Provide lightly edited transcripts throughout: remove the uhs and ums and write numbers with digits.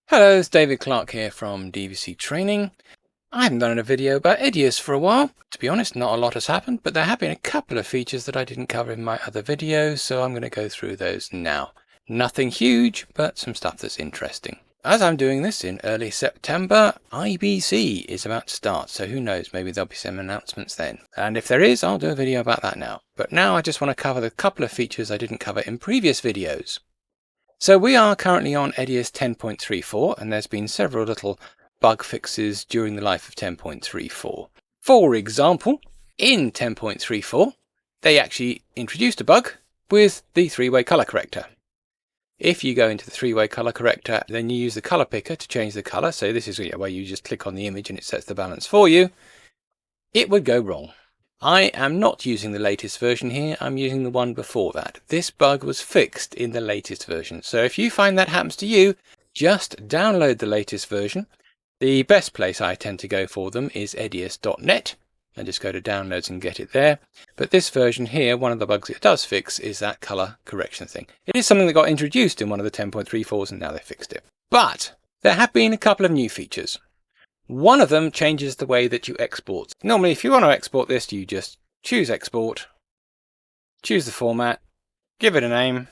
Hello, it's David Clarke here from DVC Training. I haven't done a video about EDIUS for a while. To be honest, not a lot has happened, but there have been a couple of features that I didn't cover in my other videos, so I'm going to go through those now. Nothing huge, but some stuff that's interesting. As I'm doing this in early September, IBC is about to start, so who knows, maybe there'll be some announcements then. And if there is, I'll do a video about that now. But now I just want to cover the couple of features I didn't cover in previous videos. So we are currently on EDIUS 10.34, and there's been several little bug fixes during the life of 10.34. For example, in 10.34, they actually introduced a bug with the three-way color corrector. If you go into the three-way color corrector, then you use the color picker to change the color. So this is where you just click on the image and it sets the balance for you. It would go wrong. I am not using the latest version here, I'm using the one before that. This bug was fixed in the latest version, so if you find that happens to you, just download the latest version. The best place I tend to go for them is edius.net, and just go to downloads and get it there. But this version here, one of the bugs it does fix is that color correction thing. It is something that got introduced in one of the 10.34s and now they fixed it. But there have been a couple of new features. One of them changes the way that you export. Normally, if you want to export this, you just choose export, choose the format, give it a name,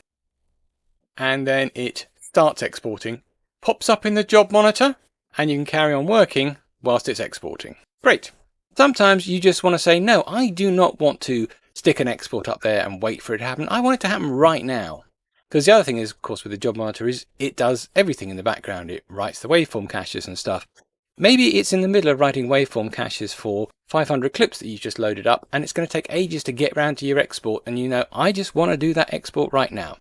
and then it starts exporting, pops up in the job monitor, and you can carry on working whilst it's exporting. Great. Sometimes you just want to say, no, I do not want to stick an export up there and wait for it to happen. I want it to happen right now. Because the other thing is, of course, with the job monitor is it does everything in the background. It writes the waveform caches and stuff. Maybe it's in the middle of writing waveform caches for 500 clips that you just loaded up, and it's going to take ages to get round to your export, and you know, I just want to do that export right now.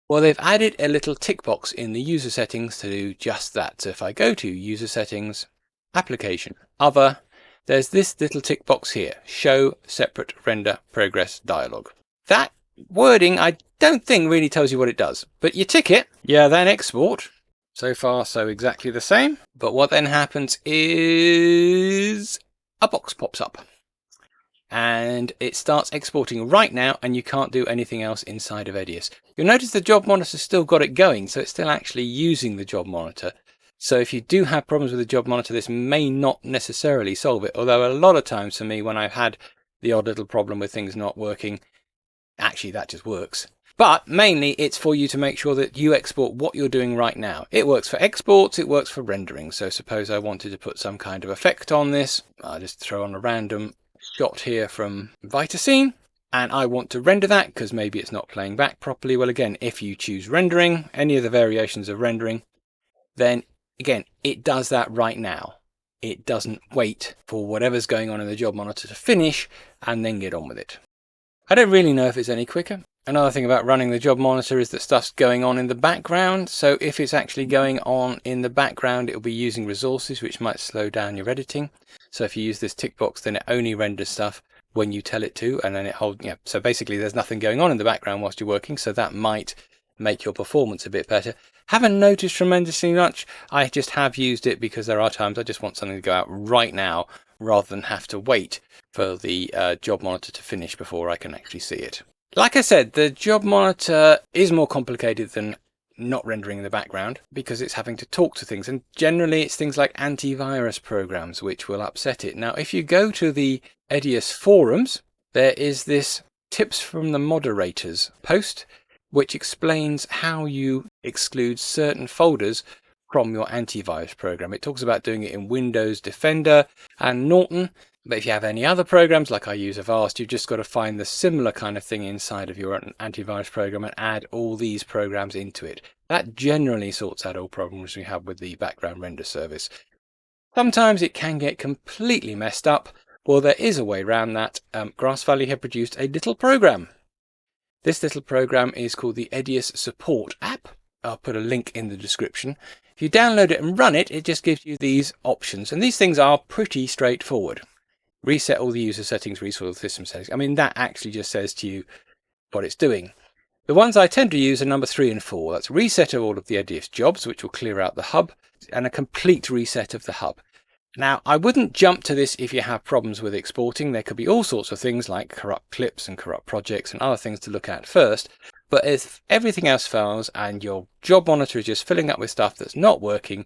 Well, they've added a little tick box in the user settings to do just that. So if I go to user settings, application, other, there's this little tick box here, show separate render progress dialog. That wording I don't think really tells you what it does, but you tick it, then export. So far, so exactly the same. But what then happens is a box pops up and it starts exporting right now, and you can't do anything else inside of EDIUS. You'll notice the job monitor still got it going, so it's still actually using the job monitor. So if you do have problems with the job monitor, this may not necessarily solve it. Although a lot of times for me, when I've had the odd little problem with things not working, actually that just works. But mainly it's for you to make sure that you export what you're doing right now. It works for exports, it works for rendering. So suppose I wanted to put some kind of effect on this. I'll just throw on a random shot here from Vitascene. And I want to render that because maybe it's not playing back properly. Well, again, if you choose rendering, any of the variations of rendering, then again, it does that right now. It doesn't wait for whatever's going on in the job monitor to finish and then get on with it. I don't really know if it's any quicker. Another thing about running the job monitor is that stuff's going on in the background. So if it's actually going on in the background, it'll be using resources, which might slow down your editing. So if you use this tick box, then it only renders stuff when you tell it to, and then it holds, so basically there's nothing going on in the background whilst you're working. So that might make your performance a bit better. Haven't noticed tremendously much. I just have used it because there are times I just want something to go out right now rather than have to wait for the job monitor to finish before I can actually see it. Like I said, the job monitor is more complicated than not rendering in the background because it's having to talk to things, and generally it's things like antivirus programs which will upset it. Now, if you go to the EDIUS forums, there is this tips from the moderators post which explains how you exclude certain folders from your antivirus program. It talks about doing it in Windows Defender and Norton. But if you have any other programs, like I use Avast, you've just got to find the similar kind of thing inside of your antivirus program and add all these programs into it. That generally sorts out all problems we have with the background render service. Sometimes it can get completely messed up. Well, there is a way around that. Grass Valley have produced a little program. This little program is called the EDIUS Support app. I'll put a link in the description. If you download it and run it, it just gives you these options. And these things are pretty straightforward. Reset all the user settings, reset all the system settings. I mean, that actually just says to you what it's doing. The ones I tend to use are number 3 and 4. That's reset of all of the EDIUS jobs, which will clear out the hub, and a complete reset of the hub. Now, I wouldn't jump to this if you have problems with exporting. There could be all sorts of things like corrupt clips and corrupt projects and other things to look at first. But if everything else fails and your job monitor is just filling up with stuff that's not working,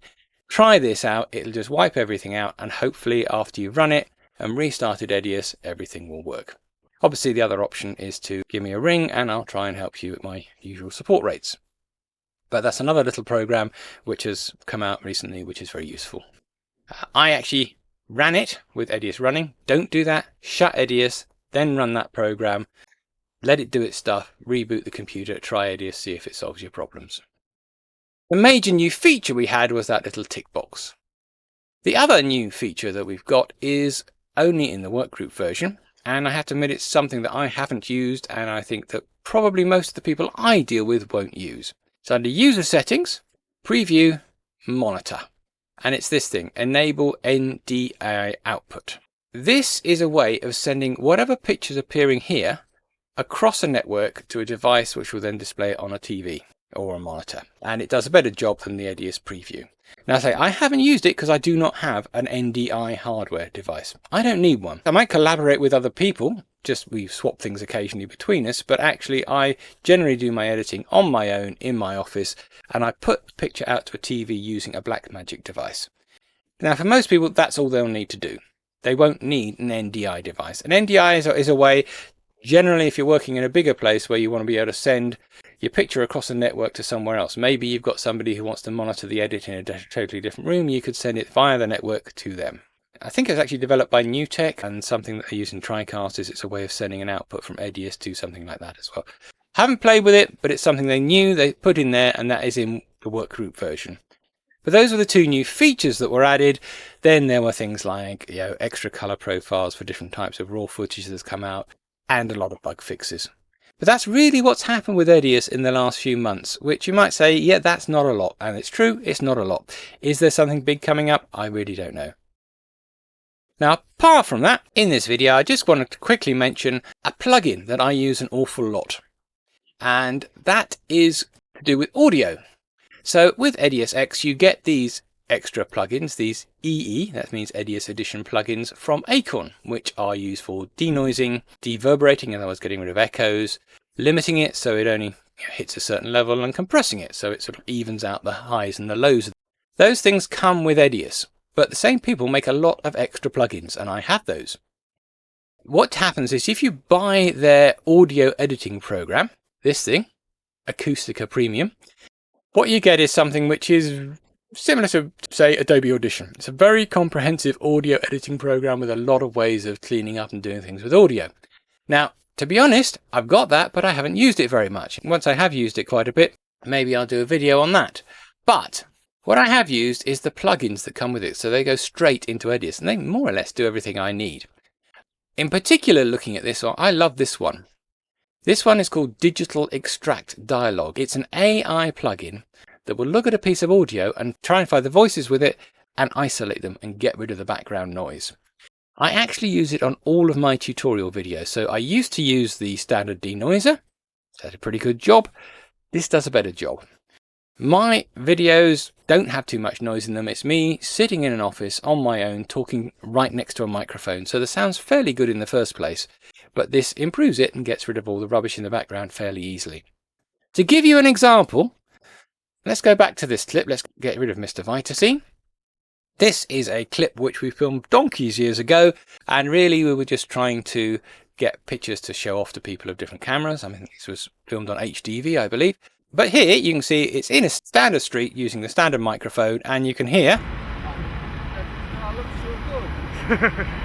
Try this out, it'll just wipe everything out, and hopefully after you've run it and restarted EDIUS, everything will work. Obviously the other option is to give me a ring and I'll try and help you at my usual support rates. But that's another little program which has come out recently, which is very useful. I actually ran it with EDIUS running. Don't do that. Shut EDIUS, then run that program. Let it do its stuff, reboot the computer, try EDIUS, see if it solves your problems. The major new feature we had was that little tick box. The other new feature that we've got is only in the workgroup version, and I have to admit it's something that I haven't used and I think that probably most of the people I deal with won't use. So under User Settings, Preview, Monitor. And it's this thing, Enable NDI Output. This is a way of sending whatever pictures appearing here across a network to a device which will then display it on a TV or a monitor. And it does a better job than the EDIUS Preview. Now I haven't used it because I do not have an NDI hardware device. I don't need one. I might collaborate with other people, just we swap things occasionally between us, but actually I generally do my editing on my own in my office, and I put the picture out to a TV using a Blackmagic device. Now for most people that's all they'll need to do. They won't need an NDI device. An NDI is a way, generally if you're working in a bigger place where you want to be able to send your picture across a network to somewhere else. Maybe you've got somebody who wants to monitor the edit in a totally different room, you could send it via the network to them. I think it's actually developed by NewTek, and something that they use in TriCast is it's a way of sending an output from EDIUS to something like that as well. Haven't played with it, but it's something they put in there, and that is in the workgroup version. But those were the two new features that were added. Then there were things like extra color profiles for different types of raw footage that's come out, and a lot of bug fixes. But that's really what's happened with EDIUS in the last few months, which you might say, yeah, that's not a lot. And it's true, it's not a lot. Is there something big coming up? I really don't know. Now, apart from that, in this video, I just wanted to quickly mention a plugin that I use an awful lot. And that is to do with audio. So with EDIUS X, you get these extra plugins, these EE, that means EDIUS Edition plugins from Acon, which are used for denoising, deverberating, in other words, getting rid of echoes, limiting it so it only hits a certain level, and compressing it so it sort of evens out the highs and the lows. Those things come with EDIUS, but the same people make a lot of extra plugins, and I have those. What happens is if you buy their audio editing program, this thing, Acoustica Premium, what you get is something which is similar to, say, Adobe Audition. It's a very comprehensive audio editing program with a lot of ways of cleaning up and doing things with audio. Now, to be honest, I've got that, but I haven't used it very much. Once I have used it quite a bit, maybe I'll do a video on that. But what I have used is the plugins that come with it. So they go straight into EDIUS and they more or less do everything I need. In particular, looking at this one, I love this one. This one is called Digital Extract Dialogue. It's an AI plugin that will look at a piece of audio and try and find the voices with it and isolate them and get rid of the background noise. I actually use it on all of my tutorial videos. So I used to use the standard denoiser. It's had a pretty good job. This does a better job. My videos don't have too much noise in them. It's me sitting in an office on my own talking right next to a microphone. So the sound's fairly good in the first place, but this improves it and gets rid of all the rubbish in the background fairly easily. To give you an example, let's go back to this clip. Let's get rid of Mr. Vitacine. This is a clip which we filmed donkeys years ago, and really we were just trying to get pictures to show off to people of different cameras. I mean, this was filmed on HDV, I believe. But here you can see it's in a standard street using the standard microphone, and you can hear. Oh, looks so good.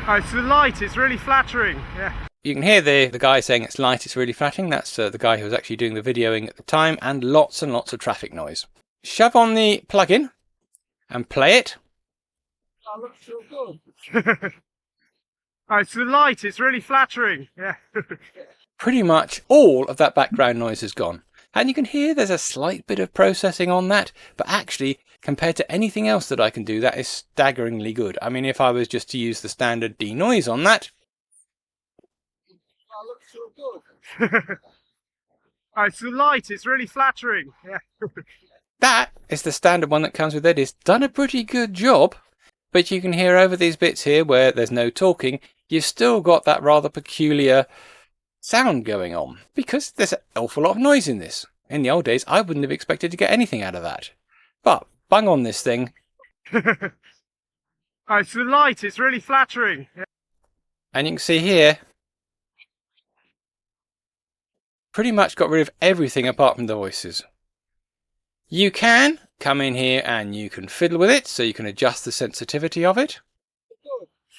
Oh, it's the light, it's really flattering. Yeah. You can hear the guy saying it's light, it's really flattering. That's the guy who was actually doing the videoing at the time, and lots of traffic noise. Shove on the plugin and play it. Oh, looks so good. Oh, it's the light, it's really flattering. Yeah. Pretty much all of that background noise is gone. And you can hear there's a slight bit of processing on that, but actually, compared to anything else that I can do, that is staggeringly good. I mean, if I was just to use the standard denoise on that. Oh, looks so good. Oh, it's the light, it's really flattering. Yeah. That is the standard one that comes with it. It's done a pretty good job, but you can hear over these bits here where there's no talking, you've still got that rather peculiar sound going on, because there's an awful lot of noise in this. In the old days, I wouldn't have expected to get anything out of that. But bung on this thing. It's the light, it's really flattering. And you can see here, pretty much got rid of everything apart from the voices. You can come in here and you can fiddle with it, so you can adjust the sensitivity of it.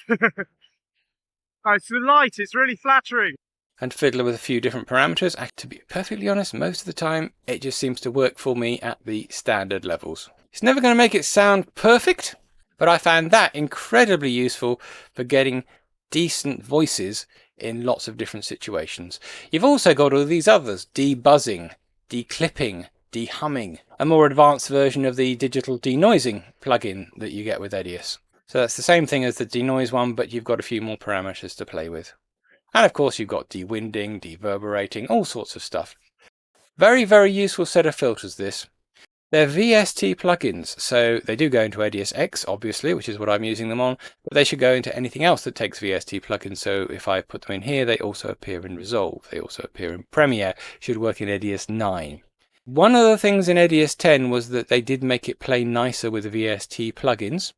It's the light, it's really flattering. And fiddle with a few different parameters. To be perfectly honest, most of the time it just seems to work for me at the standard levels. It's never going to make it sound perfect, but I found that incredibly useful for getting decent voices in lots of different situations. You've also got all these others: debuzzing, declipping, dehumming, a more advanced version of the digital denoising plugin that you get with EDIUS. So that's the same thing as the denoise one, but you've got a few more parameters to play with. And of course you've got dewinding, deverberating, all sorts of stuff. Very, very useful set of filters this. They're VST plugins, so they do go into EDIUS X, obviously, which is what I'm using them on, but they should go into anything else that takes VST plugins. So if I put them in here, they also appear in Resolve, they also appear in Premiere, should work in EDIUS 9. One of the things in EDIUS 10 was that they did make it play nicer with the VST plugins.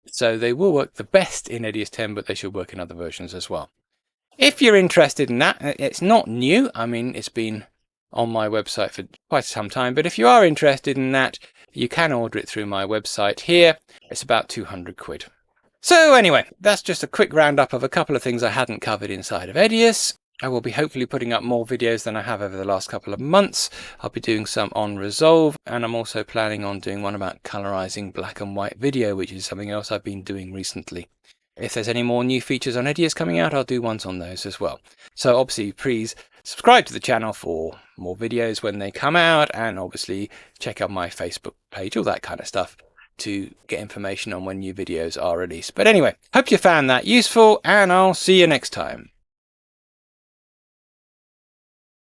So they will work the best in EDIUS 10, but they should work in other versions as well. If you're interested in that, it's not new. I mean, it's been on my website for quite some time, but if you are interested in that, you can order it through my website here. It's about 200 quid. So anyway, that's just a quick roundup of a couple of things I hadn't covered inside of EDIUS. I will be hopefully putting up more videos than I have over the last couple of months. I'll be doing some on Resolve, and I'm also planning on doing one about colorizing black and white video, which is something else I've been doing recently. If there's any more new features on EDIUS coming out, I'll do ones on those as well. So obviously, please subscribe to the channel for more videos when they come out, and obviously check out my Facebook page, all that kind of stuff, to get information on when new videos are released. But anyway, hope you found that useful, and I'll see you next time.